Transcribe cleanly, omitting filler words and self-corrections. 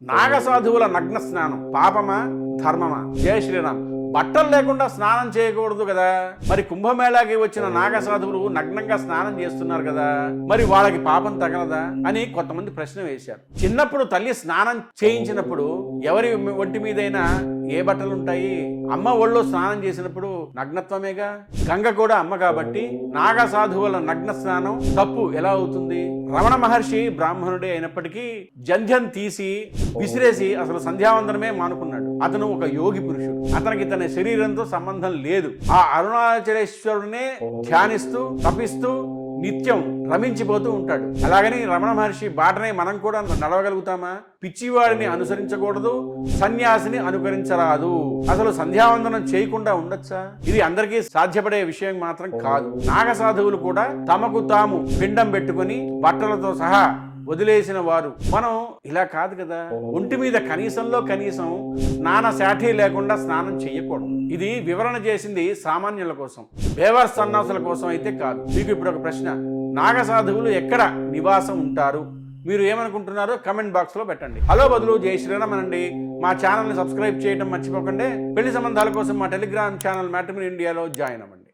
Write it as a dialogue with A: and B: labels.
A: నాగసాధువుల నగ్న స్నానం పాపమా ధర్మమా? జయ శ్రీరామ్. బట్టలు లేకుండా స్నానం చేయకూడదు కదా, మరి కుంభమేళాకి వచ్చిన నాగసాధువులు నగ్నంగా స్నానం చేస్తున్నారు కదా, మరి వాళ్ళకి పాపం తగలదా అని కొంతమంది ప్రశ్న వేశారు. చిన్నప్పుడు తల్లి స్నానం చేయించినప్పుడు ఎవరి ఒంటి మీదైనా ఏ బట్టలు ఉంటాయి? అమ్మ ఒళ్ళో స్నానం చేసినప్పుడు నగ్నత్వమేగా. గంగ కూడా అమ్మ కాబట్టి నాగసాధువుల నగ్న స్నానం తప్పు ఎలా అవుతుంది? రమణ మహర్షి బ్రాహ్మణుడే అయినప్పటికీ జంధ్యం తీసి విసిరేసి అసలు సంధ్యావందనమే మానుకున్నాడు. అతను ఒక యోగి పురుషుడు. అతనికి తన శరీరంతో సంబంధం లేదు. ఆ అరుణాచలేశ్వరుడినే ధ్యానిస్తూ తపిస్తూ నిత్యం రమించిపోతూ ఉంటాడు. అలాగని రమణ మహర్షి బాటనే మనం కూడా నడవగలుగుతామా? పిచ్చివాడిని అనుసరించకూడదు, సన్యాసిని అనుకరించరాదు. అసలు సంధ్యావందనం చేయకుండా ఉండొచ్చా? ఇది అందరికీ సాధ్యపడే విషయం మాత్రం కాదు. నాగసాధువులు కూడా తమకు తాము పిండం పెట్టుకుని బట్టలతో సహా వదిలేసిన వారు. మనం ఇలా కాదు కదా. ఒంటి మీద కనీసంలో కనీసం స్నాన శాఠీ లేకుండా స్నానం చెయ్యకూడదు. ఇది వివరణ చేసింది సామాన్యుల కోసం, బేవర్ సన్నాసుల కోసం అయితే కాదు. మీకు ఇప్పుడు ఒక ప్రశ్న, నాగసాధువులు ఎక్కడ నివాసం ఉంటారు? మీరు ఏమనుకుంటున్నారో కమెంట్ బాక్స్ లో పెట్టండి. హలో బదులు జై శ్రీరామ్ అనండి. మా ఛానల్ని సబ్స్క్రైబ్ చేయడం మర్చిపోకండి. పెళ్లి సంబంధాల కోసం మా టెలిగ్రామ్ ఛానల్ మ్యాట్రిమోనీ ఇండియాలో జాయిన్ అవ్వండి.